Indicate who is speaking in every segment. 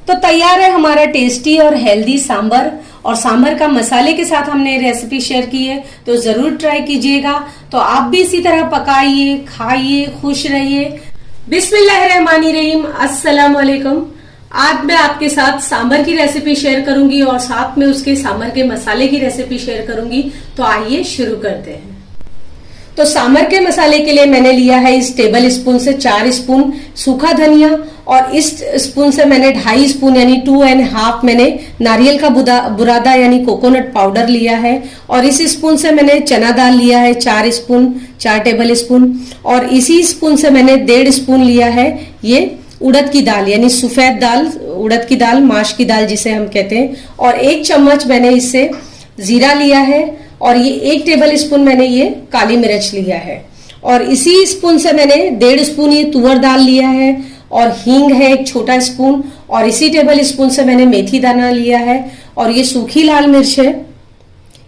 Speaker 1: तो तैयार है हमारा टेस्टी और हेल्दी सांभर। और सांभर का मसाले के साथ हमने रेसिपी शेयर की है, तो जरूर ट्राई कीजिएगा। तो आप भी इसी तरह पकाइए, खाइए, खुश रहिए। बिस्मिल्लाहिर्रहमानिर्रहीम, अस्सलाम वालेकुम। आज मैं आपके साथ सांभर की रेसिपी शेयर करूंगी और साथ में उसके सांभर के मसाले की रेसिपी शेयर करूंगी। तो आइए शुरू करते हैं। तो सांभर के मसाले के लिए मैंने लिया है इस टेबल स्पून से 4 स्पून सूखा धनिया, और इस स्पून से मैंने 2.5 स्पून यानी 2.5 मैंने नारियल का बुरादा यानी कोकोनट पाउडर लिया है। और इस स्पून से मैंने चना दाल लिया है 4 टेबल स्पून। और इसी स्पून से मैंने 1.5 स्पून लिया है ये उड़द की दाल यानी सफेद दाल, उड़द की दाल, माश की दाल जिसे हम कहते हैं। और 1 चम्मच मैंने इससे जीरा लिया है, और ये 1 टेबल स्पून मैंने ये काली मिर्च लिया है। और इसी स्पून से मैंने 1.5 स्पून ये तुअर दाल लिया है, और हींग है 1 छोटा स्पून। और इसी टेबल स्पून से मैंने मेथी दाना लिया है। और ये सूखी लाल मिर्च है,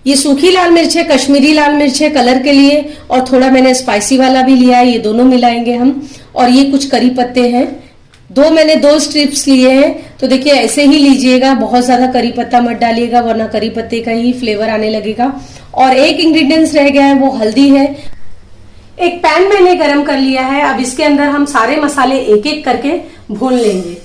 Speaker 1: ये सूखी लाल मिर्च है, कश्मीरी लाल मिर्च है कलर के लिए। और थोड़ा मैंने स्पाइसी वाला भी लिया है, ये दोनों मिलाएंगे हम। और ये कुछ करी पत्ते हैं, मैंने 2 स्ट्रिप्स लिए हैं। तो देखिए ऐसे ही लीजिएगा, बहुत ज्यादा करी पत्ता मत डालिएगा वरना करी पत्ते का ही फ्लेवर आने लगेगा। और एक इंग्रेडिएंट्स रह गया है, वो हल्दी है। एक पैन मैंने गरम कर लिया है। अब इसके अंदर हम सारे मसाले एक एक करके भून लेंगे।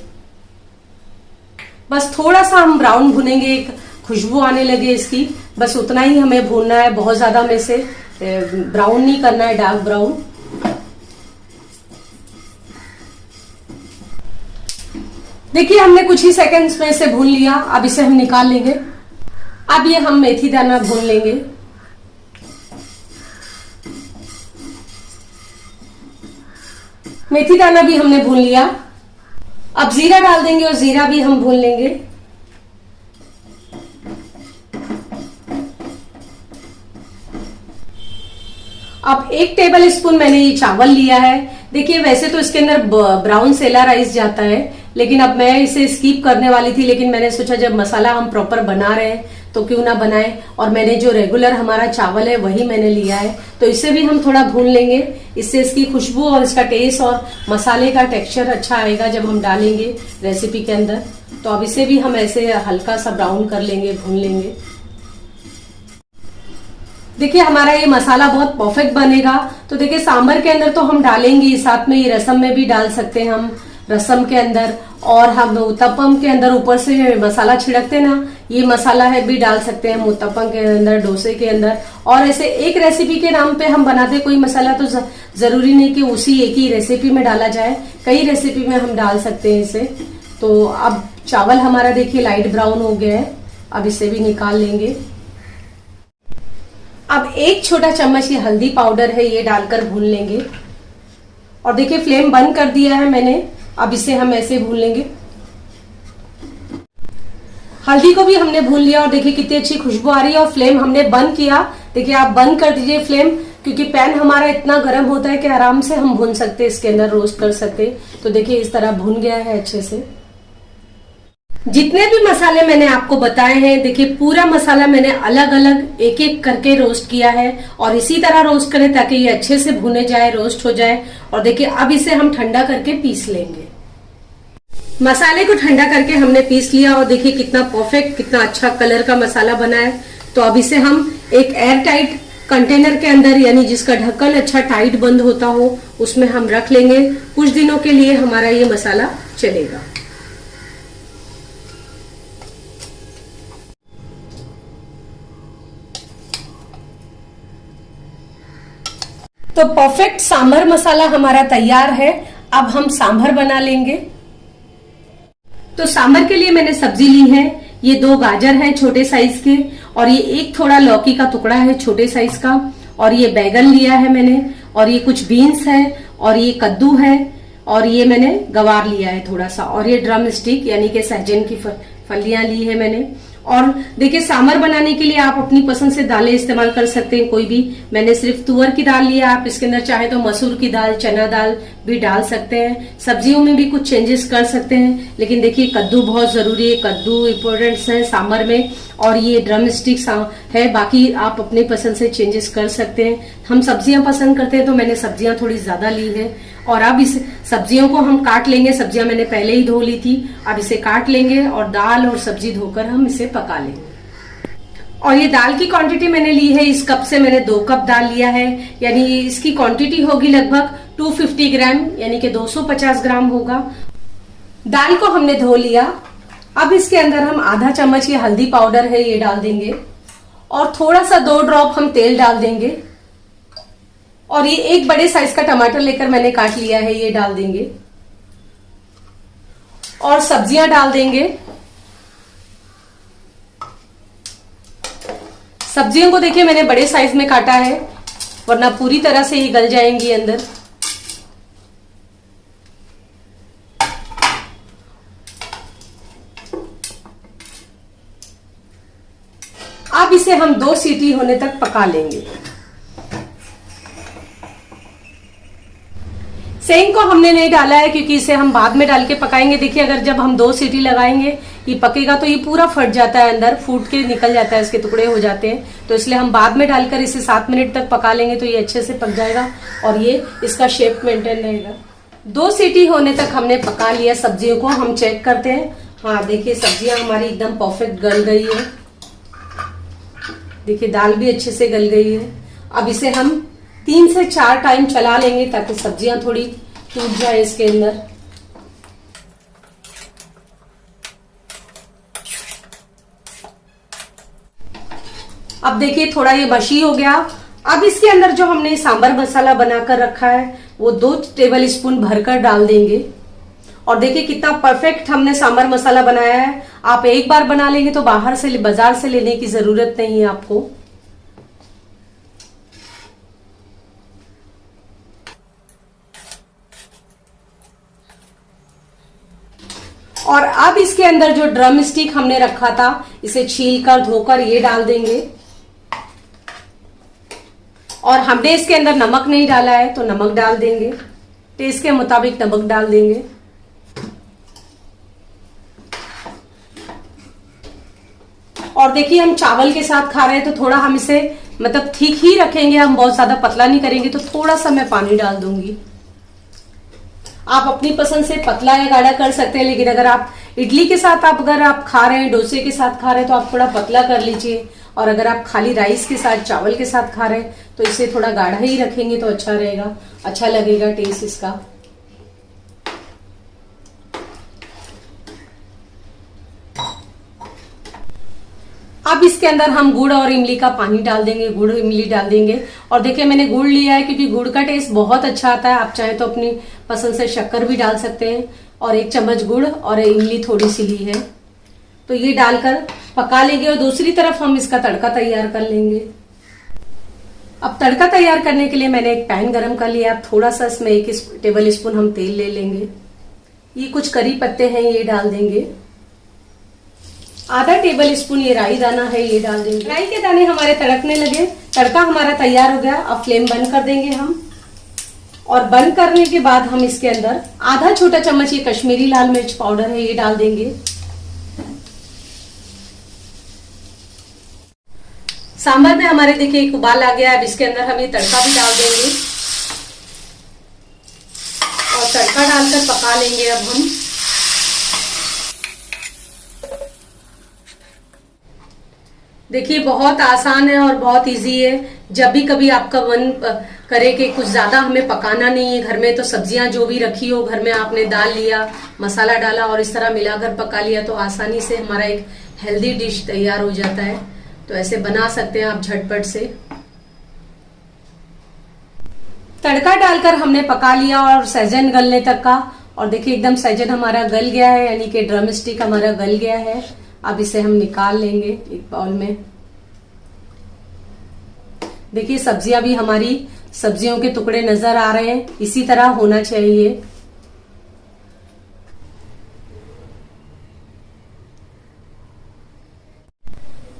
Speaker 1: बस थोड़ा सा हम ब्राउन भुनेंगे, एक खुशबू आने लगे इसकी, बस उतना ही हमें भूनना है। बहुत ज्यादा हमें से ब्राउन नहीं करना है, डार्क ब्राउन। देखिए हमने कुछ ही सेकंड्स में इसे भून लिया। अब इसे हम निकाल लेंगे। अब ये हम मेथी दाना भून लेंगे। मेथी दाना भी हमने भून लिया। अब जीरा डाल देंगे और जीरा भी हम भून लेंगे। अब 1 टेबल स्पून मैंने ये चावल लिया है। देखिए वैसे तो इसके अंदर ब्राउन सेला राइस जाता है, लेकिन अब मैं इसे स्किप करने वाली थी, लेकिन मैंने सोचा जब मसाला हम प्रॉपर बना रहे हैं तो क्यों ना बनाए। और मैंने जो रेगुलर हमारा चावल है वही मैंने लिया है। तो इसे भी हम थोड़ा भून लेंगे, इससे इसकी खुशबू और इसका टेस्ट और मसाले का टेक्सचर अच्छा आएगा जब हम डालेंगे रेसिपी के अंदर। तो अब इसे भी हम ऐसे हल्का सा ब्राउन कर लेंगे, भून लेंगे। देखिए हमारा ये मसाला बहुत परफेक्ट बनेगा। तो देखिए सांभर के अंदर तो हम डालेंगे, साथ में ये रसम में भी डाल सकते हैं हम, रसम के अंदर। और हम उत्तपम के अंदर ऊपर से मसाला छिड़कते ना, ये मसाला है भी डाल सकते हैं हम उत्तपम के अंदर, डोसे के अंदर। और ऐसे एक रेसिपी के नाम पे हम बनाते कोई मसाला, तो जरूरी नहीं कि उसी एक ही रेसिपी में डाला जाए, कई रेसिपी में हम डाल सकते हैं इसे। तो अब चावल हमारा देखिए लाइट ब्राउन हो गया है। अब इसे भी निकाल लेंगे। अब 1 छोटा चम्मच ये हल्दी पाउडर है, ये डालकर भून लेंगे। और देखिए फ्लेम बंद कर दिया है मैंने। अब इसे हम ऐसे भून लेंगे। हल्दी को भी हमने भून लिया और देखिए कितनी अच्छी खुशबू आ रही है। और फ्लेम हमने बंद किया। देखिए आप बंद कर दीजिए फ्लेम, क्योंकि पैन हमारा इतना गर्म होता है कि आराम से हम भून सकते, इसके अंदर रोस्ट कर सकते। तो देखिए इस तरह भून गया है अच्छे से। जितने भी मसाले मैंने आपको बताए हैं, देखिए पूरा मसाला मैंने अलग अलग एक एक करके रोस्ट किया है। और इसी तरह रोस्ट करें ताकि ये अच्छे से भुने जाए, रोस्ट हो जाए। और देखिए अब इसे हम ठंडा करके पीस लेंगे। मसाले को ठंडा करके हमने पीस लिया और देखिए कितना परफेक्ट, कितना अच्छा कलर का मसाला बना है। तो अब इसे हम एक एयर टाइट कंटेनर के अंदर, यानी जिसका ढक्कन अच्छा टाइट बंद होता हो, उसमें हम रख लेंगे। कुछ दिनों के लिए हमारा ये मसाला चलेगा। तो परफेक्ट सांभर मसाला हमारा तैयार है। अब हम सांभर बना लेंगे। तो सांभर के लिए मैंने सब्जी ली है। ये 2 गाजर हैं छोटे साइज के, और ये 1 थोड़ा लौकी का टुकड़ा है छोटे साइज का। और ये बैगन लिया है मैंने, और ये कुछ बीन्स है, और ये कद्दू है, और ये मैंने गवार लिया है थोड़ा सा। और ये ड्रम स्टिक यानी कि सहजन की फलियां ली है मैंने। और देखिए सांभर बनाने के लिए आप अपनी पसंद से दालें इस्तेमाल कर सकते हैं, कोई भी। मैंने सिर्फ तुअर की दाल लिया, आप इसके अंदर चाहे तो मसूर की दाल, चना दाल भी डाल सकते हैं। सब्जियों में भी कुछ चेंजेस कर सकते हैं, लेकिन देखिए कद्दू बहुत जरूरी है, कद्दू इम्पोर्टेंट है सांभर में। और ये ड्रम स्टिक है, बाकी आप अपने पसंद से चेंजेस कर सकते हैं। हम सब्जियां पसंद करते हैं तो मैंने सब्जियां थोड़ी ज्यादा ली है। और अब इस सब्जियों को हम काट लेंगे। सब्जियां मैंने पहले ही धो ली थी, अब इसे काट लेंगे और दाल और सब्जी धोकर हम इसे पका लेंगे। और ये दाल की क्वांटिटी मैंने ली है, इस कप से मैंने 2 कप दाल लिया है, यानी इसकी क्वांटिटी होगी लगभग 250 ग्राम, यानी कि 250 ग्राम होगा। दाल को हमने धो लिया। अब इसके अंदर हम आधा चम्मच ये हल्दी पाउडर है ये डाल देंगे और थोड़ा सा 2 ड्रॉप हम तेल डाल देंगे। और ये एक बड़े साइज का टमाटर लेकर मैंने काट लिया है, ये डाल देंगे और सब्जियां डाल देंगे। सब्जियों को देखिए मैंने बड़े साइज में काटा है, वरना पूरी तरह से ही गल जाएंगी अंदर। अब इसे हम 2 सीटी होने तक पका लेंगे। सेंग को हमने नहीं डाला है क्योंकि इसे हम बाद में डाल के पकाएंगे। देखिए अगर जब हम 2 सीटी लगाएंगे ये पकेगा तो ये पूरा फट जाता है, अंदर फूट के निकल जाता है, इसके टुकड़े हो जाते हैं। तो इसलिए हम बाद में डालकर इसे 7 मिनट तक पका लेंगे तो ये अच्छे से पक जाएगा और ये इसका शेप मेंटेन रहेगा। 2 सीटी होने तक हमने पका लिया। सब्जियों को हम चेक करते हैं। हाँ देखिए सब्जियां हमारी एकदम परफेक्ट गल गई है। देखिए दाल भी अच्छे से गल गई है। अब इसे हम 3 से 4 टाइम चला लेंगे ताकि सब्जियां थोड़ी टूट जाए इसके अंदर। अब देखिए थोड़ा ये मशी हो गया। अब इसके अंदर जो हमने सांभर मसाला बनाकर रखा है वो 2 टेबल स्पून भरकर डाल देंगे। और देखिए कितना परफेक्ट हमने सांभर मसाला बनाया है। आप एक बार बना लेंगे तो बाहर से बाजार से लेने की जरूरत नहीं है आपको। और अब इसके अंदर जो ड्रम स्टिक हमने रखा था इसे छीलकर धोकर ये डाल देंगे। और हमने इसके अंदर नमक नहीं डाला है तो नमक डाल देंगे, टेस्ट के मुताबिक नमक डाल देंगे। और देखिए हम चावल के साथ खा रहे हैं तो थोड़ा हम इसे मतलब ठीक ही रखेंगे, हम बहुत ज्यादा पतला नहीं करेंगे। तो थोड़ा सा मैं पानी डाल दूंगी। आप अपनी पसंद से पतला या गाढ़ा कर सकते हैं, लेकिन अगर आप इडली के साथ अगर आप खा रहे हैं, डोसे के साथ खा रहे हैं तो आप थोड़ा पतला कर लीजिए। और अगर आप खाली राइस के साथ चावल के साथ खा रहे हैं तो इसे थोड़ा गाढ़ा ही रखेंगे तो अच्छा रहेगा, अच्छा लगेगा टेस्ट इसका। अब इसके अंदर हम गुड़ और इमली का पानी डाल देंगे, गुड़ इमली डाल देंगे। और देखिए मैंने गुड़ लिया है क्योंकि गुड़ का टेस्ट बहुत अच्छा आता है। आप चाहे तो अपनी पसंद से शक्कर भी डाल सकते हैं। और 1 चम्मच गुड़ और इमली थोड़ी सी ली है तो ये डालकर पका लेंगे। और दूसरी तरफ हम इसका तड़का तैयार कर लेंगे। अब तड़का तैयार करने के लिए मैंने एक पैन गरम कर लिया। अब थोड़ा सा इसमें 1 टेबल स्पून हम तेल ले लेंगे। ये कुछ करी पत्ते हैं ये डाल देंगे। आधा टेबल स्पून ये राई दाना है ये डाल देंगे। राई के दाने हमारे तड़कने लगे, तड़का हमारा तैयार हो गया। अब फ्लेम बंद कर देंगे हम। और बंद करने के बाद हम इसके अंदर आधा छोटा चम्मच ये कश्मीरी लाल मिर्च पाउडर है ये डाल देंगे। सांभर में हमारे देखिए एक उबाल आ गया। अब इसके अंदर हम ये तड़का भी डाल देंगे और तड़का डालकर पका लेंगे। अब हम देखिए बहुत आसान है और बहुत इजी है। जब भी कभी आपका मन करे कि कुछ ज्यादा हमें पकाना नहीं है घर में, तो सब्जियां जो भी रखी हो घर में आपने डाल लिया, मसाला डाला और इस तरह मिलाकर पका लिया तो आसानी से हमारा एक हेल्दी डिश तैयार हो जाता है। तो ऐसे बना सकते हैं आप झटपट से। तड़का डालकर हमने पका लिया और सहजन गलने तक का। और देखिए एकदम सहजन हमारा गल गया है, यानी कि ड्रम स्टिक हमारा गल गया है। अब इसे हम निकाल लेंगे एक बाउल में। देखिए सब्जियां भी हमारी सब्जियों के टुकड़े नजर आ रहे हैं, इसी तरह होना चाहिए।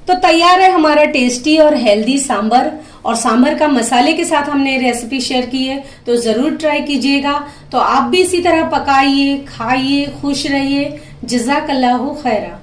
Speaker 1: तो तैयार है हमारा टेस्टी और हेल्दी सांभर। और सांभर का मसाले के साथ हमने रेसिपी शेयर की है तो जरूर ट्राई कीजिएगा। तो आप भी इसी तरह पकाइए, खाइए, खुश रहिए। जज़ाकल्लाहु खैरा।